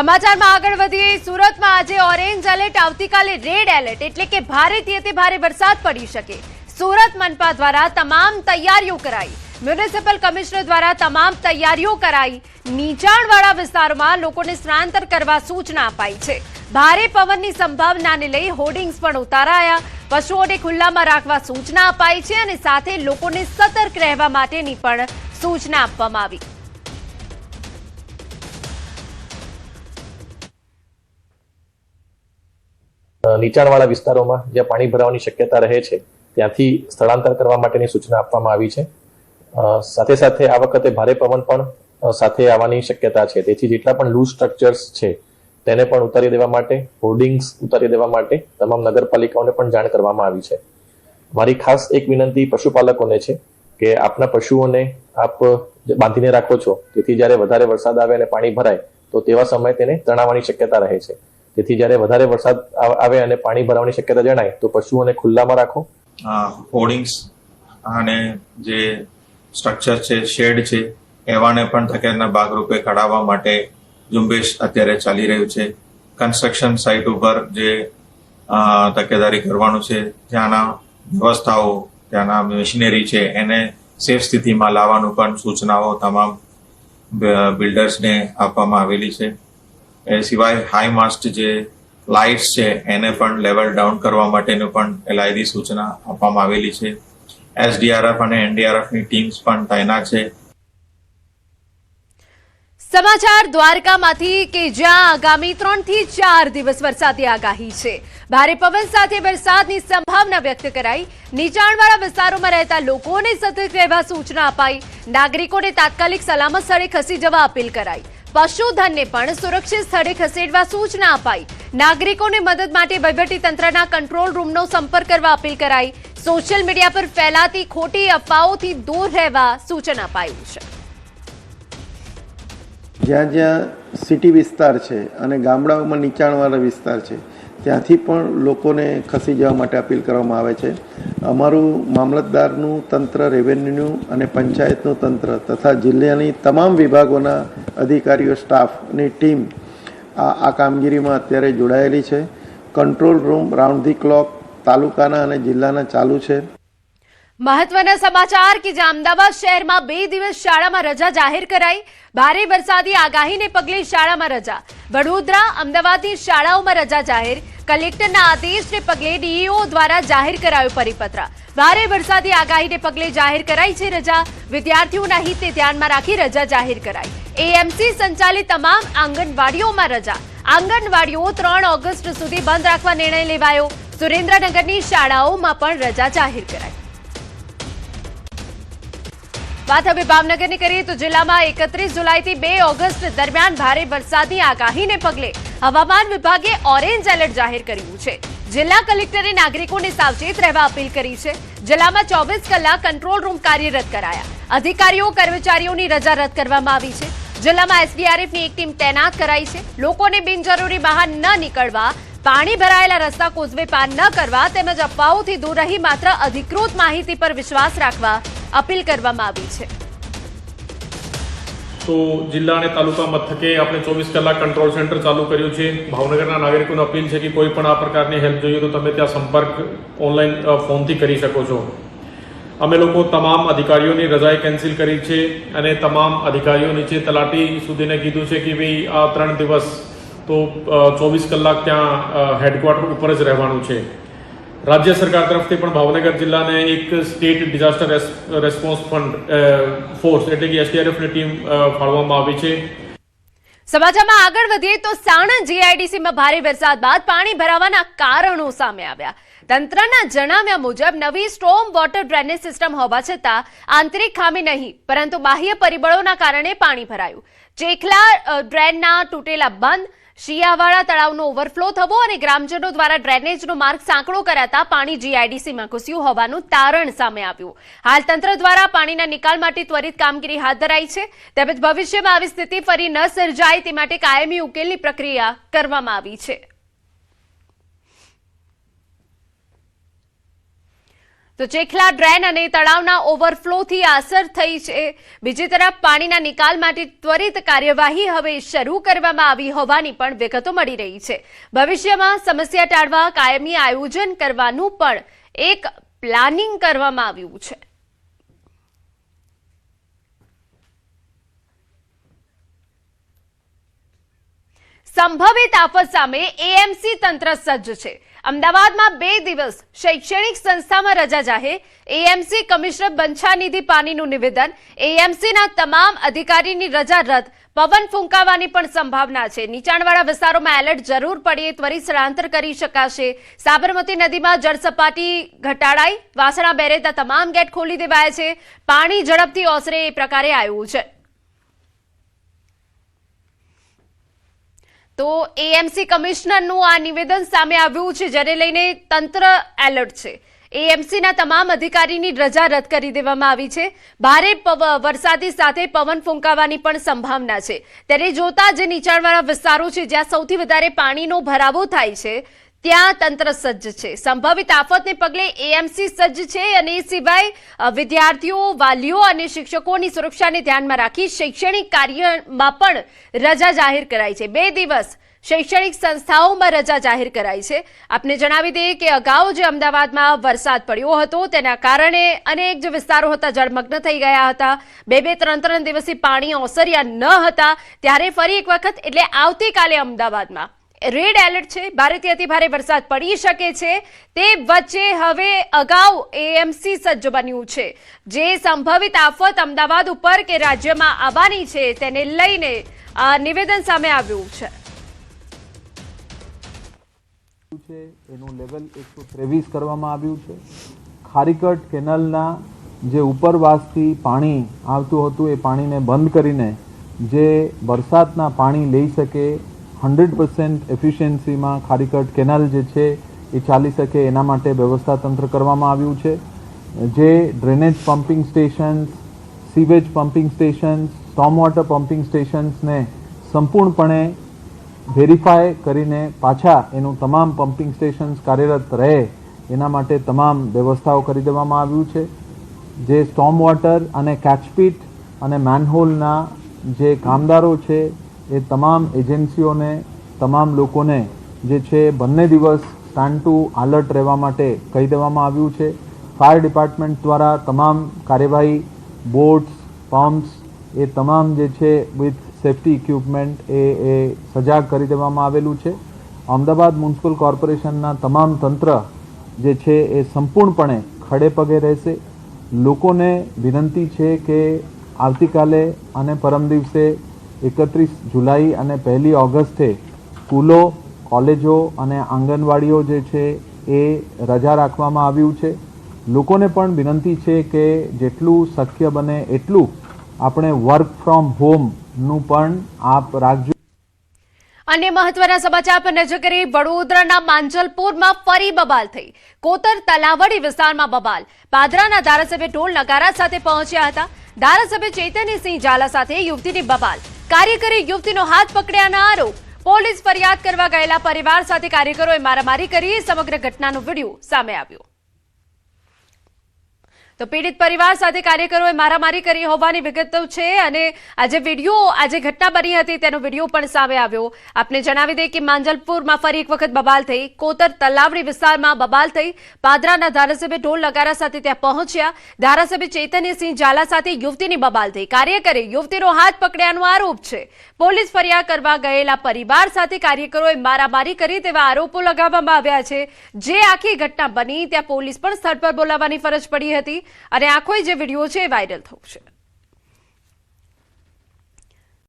સમાચારમાં આગળ વધીએ। સુરતમાં આજે ઓરેન્જ એલર્ટ, આવતીકાલે રેડ એલર્ટ એટલે કે ભારેથી અતિ ભારે વરસાદ પડી શકે। સુરત મનપા દ્વારા તમામ તૈયારીઓ કરાઈ। મ્યુનિસિપલ કમિશનર દ્વારા તમામ તૈયારીઓ કરાઈ। નીચાણવાળા વિસ્તારોમાં લોકોને સ્થળાંતર કરવા સૂચના અપાઈ છે। ભારે પવનની સંભાવનાને લઈ હોર્ડિંગ્સ પણ ઉતારાયા। પશુઓને ખુલ્લામાં રાખવા સૂચના અપાઈ છે અને સાથે લોકોને સતર્ક રહેવા માટેની પણ સૂચના આપવામાં આવી। નીચાણવાળા વિસ્તારોમાં જ્યાં પાણી ભરાવાની શક્યતા રહે છે ત્યાંથી સ્થળાંતર કરવા માટેની સૂચના આપવામાં આવી છે। સાથે સાથે આ વખતે ભારે પવન પણ સાથે આવવાની શક્યતા છે, તેથી જેટલા પણ લૂઝ સ્ટ્રક્ચર્સ છે તેને પણ ઉતારી દેવા માટે, હોર્ડિંગ્સ ઉતારી દેવા માટે તમામ નગરપાલિકાઓને પણ જાણ કરવામાં આવી છે। મારી ખાસ એક વિનંતી પશુપાલકોને છે કે આપના પશુઓને આપ બાંધીને રાખો છો, તેથી જ્યારે વધારે વરસાદ આવે અને પાણી ભરાય તો તેવા સમયે તેને તણાવવાની શક્યતા રહે છે। તેથી જ્યારે વધારે વરસાદ આવે અને પાણી ભરાવાની શક્યતા જણાય તો પશુઓને ખુલ્લામાં રાખો। હોર્ડિંગ્સ અને જે સ્ટ્રક્ચર છે, શેડ છે, એવાને પણ તકેદારીના ભાગરૂપે કઢાવવા માટે ઝુંબેશ અત્યારે ચાલી રહ્યું છે। કન્સ્ટ્રક્શન સાઇટ ઉપર જે તકેદારી કરવાનું છે, ત્યાંના વ્યવસ્થાઓ, ત્યાંના મશીનરી છે એને સેફ સ્થિતિમાં લાવવાનું પણ સૂચનાઓ તમામ બિલ્ડર્સને આપવામાં આવેલી છે। એ સિવાય હાઈ માસ્ટ જે લાઇટ્સ છે એને પણ લેવલ ડાઉન કરવા માટેનું પણ એલાયદી સૂચના આપવામાં આવેલી છે। એસડીઆરએફ અને એનડીઆરએફની ટીમ્સ પણ તૈનાત છે। સમાચાર દ્વારકામાંથી કે જ્યાં આગામી 3 થી 4 દિવસ વરસાદની આગાહી છે। ભારે પવન સાથે વરસાદની સંભાવના વ્યક્ત કરાઈ। નીચાણવાળા વિસ્તારોમાં રહેતા લોકોને સતર્ક રહેવા સૂચના અપાઈ। નાગરિકોને તાત્કાલિક સલામત સ્થળે ખસી જવા અપીલ કરાઈ। પશુધનને પણ સુરક્ષિત સ્થળે ખસેડવા સૂચના અપાઈ। નાગરિકોને મદદ માટે વહીવટીતંત્રના કંટ્રોલ રૂમનો સંપર્ક કરવા અપીલ કરાઈ। સોશિયલ મીડિયા પર ફેલાતી ખોટી અફવાઓથી દૂર રહેવા સૂચન અપાયું છે। જ્યાં જ્યાં સિટી વિસ્તાર છે અને ગામડાઓમાં નીચાણવાળા વિસ્તાર છે ત્યાંથી પણ લોકોને ખસી જવા માટે અપીલ કરવામાં આવે છે। અમારું મામલતદારનું તંત્ર, રેવન્યુનું અને પંચાયતનું તંત્ર તથા જિલ્લાની તમામ વિભાગોના અધિકારીઓ, સ્ટાફની ટીમ આ કામગીરીમાં અત્યારે જોડાયેલી છે। Control room round the clock તાલુકાના અને જિલ્લાના ચાલુ છે। મહત્વના સમાચાર કે અમદાવાદ શહેરમાં 2 દિવસ શાળામાં રજા જાહેર કરાઈ। ભારે વરસાદી આગાહીને પગલે શાળામાં રજા। વડોદરા, અમદાવાદની શાળાઓમાં રજા જાહેર। કલેક્ટરના આદેશને પગલે ડીઈઓ દ્વારા જાહેર કરાયો પરિપત્ર। ભારે વરસાદી આગાહીને પગલે જાહેર કરાઈ છે રજા। વિદ્યાર્થીઓના હિતને ધ્યાનમાં રાખી રજા જાહેર કરાઈ। એએમસી સંચાલિત તમામ આંગણવાડીઓમાં રજા। આંગણવાડીઓ 3 ઓગસ્ટ સુધી બંધ રાખવા નિર્ણય લેવાયો। સુરેન્દ્રનગરની શાળાઓમાં પણ રજા જાહેર કરાઈ। વાત હવે ભાવનગરની કરીએ તો જિલ્લામાં 31 જુલાઈથી 2 ઓગસ્ટ દરમિયાન ભારે વરસાદની આગાહીને પગલે હવામાન વિભાગે ઓરેન્જ એલર્ટ જાહેર કર્યું છે। જિલ્લા કલેક્ટરે નાગરિકોને સાવચેત રહેવા અપીલ કરી છે। જિલ્લામાં 24 કલાક કંટ્રોલ રૂમ કાર્યરત કરાયા। અધિકારીઓ, કર્મચારીઓની રજા રદ કરવામાં આવી છે। જિલ્લામાં એસડીઆરએફની એક ટીમ તૈનાત કરાઈ છે। લોકોને બિનજરૂરી બહાર ન નીકળવા, પાણી ભરાયેલા રસ્તા કોઝવે પાર ન કરવા તેમજ અફવાઓથી દૂર રહી માત્ર અધિકૃત માહિતી પર વિશ્વાસ રાખવા અપીલ કરવામાં આવી છે। તો જિલ્લા અને તાલુકા મથકે આપણે 24 કલાક કંટ્રોલ સેન્ટર ચાલુ કર્યું છે। ભાવનગરના નાગરિકોને અપીલ છે કે કોઈ પણ આ પ્રકારની હેલ્પ જોઈએ તો તમે ત્યાં સંપર્ક ઓનલાઈન ફોનથી કરી શકો છો। અમે લોકો તમામ અધિકારીઓની રજાએ કેન્સલ કરી છે અને તમામ અધિકારીઓ નીચે તલાટી સુધીને કીધું છે કે ભાઈ આ 3 દિવસ તો 24 કલાક ત્યાં હેડક્વાર્ટર ઉપર જ રહેવાનું છે। રાજ્ય સરકાર તરફથી પણ ભાવનગર જિલ્લાને એક સ્ટેટ ડિઝાસ્ટર રેસ્પોન્સ ફોર્સ એટલે કે એસડીઆરએફની ટીમ ફાળવવામાં આવી છે। સમાચારમાં આગળ વધીએ તો સાણંદ જીઆઈડીસીમાં ભારે વરસાદ બાદ પાણી ભરાવાના કારણો સામે આવ્યા। તંત્રના જણાવ્યા મુજબ નવી સ્ટોર્મ વોટર ડ્રેનેજ સિસ્ટમ હોવા છતાં આંતરિક ખામી નહીં પરંતુ બાહ્ય પરિબળોના કારણે પાણી ભરાયું। ચેખલા ડ્રેનના તૂટેલા બંધ, શિયાવાળા તળાવનો ઓવરફ્લો થવો અને ગ્રામજનો દ્વારા ડ્રેનેજનો માર્ગ સાંકડો કરાતા પાણી જીઆઈડીસીમાં ઘૂસ્યું હોવાનું તારણ સામે આવ્યું। હાલ તંત્ર દ્વારા પાણીના નિકાલ માટે ત્વરિત કામગીરી હાથ ધરાઈ છે તેમજ ભવિષ્યમાં આવી સ્થિતિ ફરી ન સર્જાય તે માટે કાયમી ઉકેલની પ્રક્રિયા કરવામાં આવી છે। તો ચેખલા ડ્રેન અને તળાવના ઓવરફ્લોથી અસર થઈ છે. બીજી તરફ પાણીના નિકાલ માટે ત્વરિત કાર્યવાહી હવે શરૂ કરવામાં આવી હોવાની પણ વિગતો મળી રહી છે. ભવિષ્યમાં સમસ્યા ટાળવા કાયમી આયોજન કરવાનું પણ એક પ્લાનિંગ કરવામાં આવ્યું છે. સંભવિત આફત સામે એએમસી તંત્ર સજ્જ છે. અમદાવાદમાં 2 દિવસ શૈક્ષણિક સંસ્થામાં રજા જાહેર. એએમસી કમિશનર બંછાનિધિ પાનીનું નિવેદન. એએમસીના તમામ અધિકારીની રજા રદ. પવન ફૂંકાવાની પણ સંભાવના છે. નીચાણવાળા વિસ્તારોમાં એલર્ટ જરૂર પડે ત્વરિત સ્થળાંતર કરી શકાશે. સાબરમતી નદીમાં જળસપાટી ઘટાડાઈ. વાસણા બેરેજના તમામ ગેટ ખોલી દેવાયા છે. પાણી ઝડપથી ઓસરે એ પ્રકારે આવ્યું છે. તો એએમસી કમિશનરનું આ નિવેદન સામે આવ્યું છે, જેને લઈને તંત્ર એલર્ટ છે. એએમસીના તમામ અધિકારીની રજા રદ કરી દેવામાં આવી છે. ભારે વરસાદની સાથે પવન ફૂંકાવાની પણ સંભાવના છે. તેને જોતા જે નીચાણવાળા વિસ્તારો છે જ્યાં સૌથી વધારે પાણીનો ભરાવો થાય છે ત્યાં તંત્ર સજ્જ છે. સંભવિત આફતને પગલે એએમસી સજ્જ છે અને એ સિવાય વિદ્યાર્થીઓ, વાલીઓ અને શિક્ષકોની સુરક્ષાને ધ્યાનમાં રાખી શૈક્ષણિક કાર્યમાં પણ રજા જાહેર કરાઈ છે. 2 દિવસ શૈક્ષણિક સંસ્થાઓમાં રજા જાહેર કરાઈ છે. આપને જણાવી દઈએ કે અગાઉ જે અમદાવાદમાં વરસાદ પડ્યો હતો તેના કારણે અનેક જે વિસ્તારો હતા જળમગ્ન થઈ ગયા હતા. 2-3 દિવસથી પાણી ઓસર્યા ન હતા. ત્યારે ફરી એક વખત એટલે આવતીકાલે અમદાવાદમાં રેડ એલર્ટ છે. ભારેથી અતિભારે વરસાદ પડી શકે છે. તે વચ્ચે હવે અગાઉ એએમસી સજ્જ બન્યું છે. જે સંભવિત આફત અમદાવાદ ઉપર કે રાજ્યમાં આવવાની છે તેને લઈને નિવેદન સામે આવ્યું છે. એનું લેવલ 123 કરવામાં આવ્યું છે. ખારીકટ કેનાલના જે ઉપરવાસથી પાણી આવતું હતું એ પાણીને બંધ કરીને જે વરસાદના પાણી લઈ શકે 100% એફિશિયન્સીમાં ખારીકટ કેનાલ જે છે એ ચાલી શકે એના માટે વ્યવસ્થા તંત્ર કરવામાં આવ્યું છે. જે drainage pumping stations, sewage pumping stations, storm water pumping સ્ટેશન્સને સંપૂર્ણપણે વેરીફાય કરીને પાછા એનું તમામ પમ્પિંગ સ્ટેશન્સ કાર્યરત રહે એના માટે તમામ વ્યવસ્થાઓ કરી દેવામાં આવ્યું છે. જે સ્ટોર્મ વોટર અને કેચપીટ અને મેનહોલના જે કામદારો છે એ તમામ એજન્સીઓને, તમામ લોકોને જે છે બંને દિવસ સ્ટાન્ડ ટુ એલર્ટ રહેવા માટે કહી દેવામાં આવ્યું છે. ફાયર ડિપાર્ટમેન્ટ દ્વારા તમામ કાર્યવાહી, બોટ્સ, પમ્પ્સ એ તમામ જે છે વિથ સેફ્ટી ઇક્વિપમેન્ટ એ સજાગ કરી દેવામાં આવેલું છે. અમદાવાદ મ્યુનિસિપલ કોર્પોરેશનના તમામ તંત્ર જે છે એ સંપૂર્ણપણે ખડે પગે રહેશે. લોકોને વિનંતી છે કે આવતીકાલે અને પરમ દિવસે 31 જુલાઈ અને 1 ઓગસ્ટે સ્કૂલો, કોલેજો અને આંગણવાડીઓ જે છે એ રજા રાખવામાં આવ્યું છે. લોકોને પણ વિનંતી છે કે જેટલું શક્ય બને એટલું આપણે વર્ક ફ્રોમ હોમનું પણ આપ રાખજો. અન્ય મહત્વના સમાચાર પર નજર કરી. વડોદરાના માંજલપુરમાં ફરી બબાલ થઈ. કોતર તલાવડી વિસ્તારમાં બબાલ. પાદરાના ધારાસભ્ય ઢોલ નગારા સાથે પહોંચ્યા હતા. ધારાસભ્ય ચૈતન્યસિંહ ઝાલા સાથે યુવતીની બબાલ. કાર્યકરી યુવતીનો હાથ પકડ્યાના આરોપ. પોલીસ ફરિયાદ કરવા ગયેલા પરિવાર સાથે કાર્યકરોએ મારામારી કરી. સમગ્ર ઘટનાનો વિડીયો સામે આવ્યો. તો પીડિત પરિવાર સાથે કાર્યકરોએ મારામારી કરી હોવાની વિગતો છે અને આજે ઘટના બની હતી તેનો વિડીયો પણ સામે આવ્યો. આપને જણાવી દઈએ કે માંજલપુરમાં ફરી એક વખત બબાલ થઈ. કોતર તલાવડી વિસ્તારમાં બબાલ થઈ. પાદરાના ધારાસભ્ય ઢોલ નગારા સાથે ત્યાં પહોંચ્યા. ધારાસભ્ય ચૈતન્યસિંહ ઝાલા સાથે યુવતીની બબાલ થઈ. કાર્યકરે યુવતીનો હાથ પકડ્યાનો આરોપ છે. પોલીસ ફરિયાદ કરવા ગયેલા પરિવાર સાથે કાર્યકરોએ મારામારી કરી તેવા આરોપો લગાવવામાં આવ્યા છે. જે આખી ઘટના બની ત્યાં પોલીસ પણ સ્થળ પર બોલાવવાની ફરજ પડી હતી અને આખો જે વિડીયો છે વાયરલ થયો છે.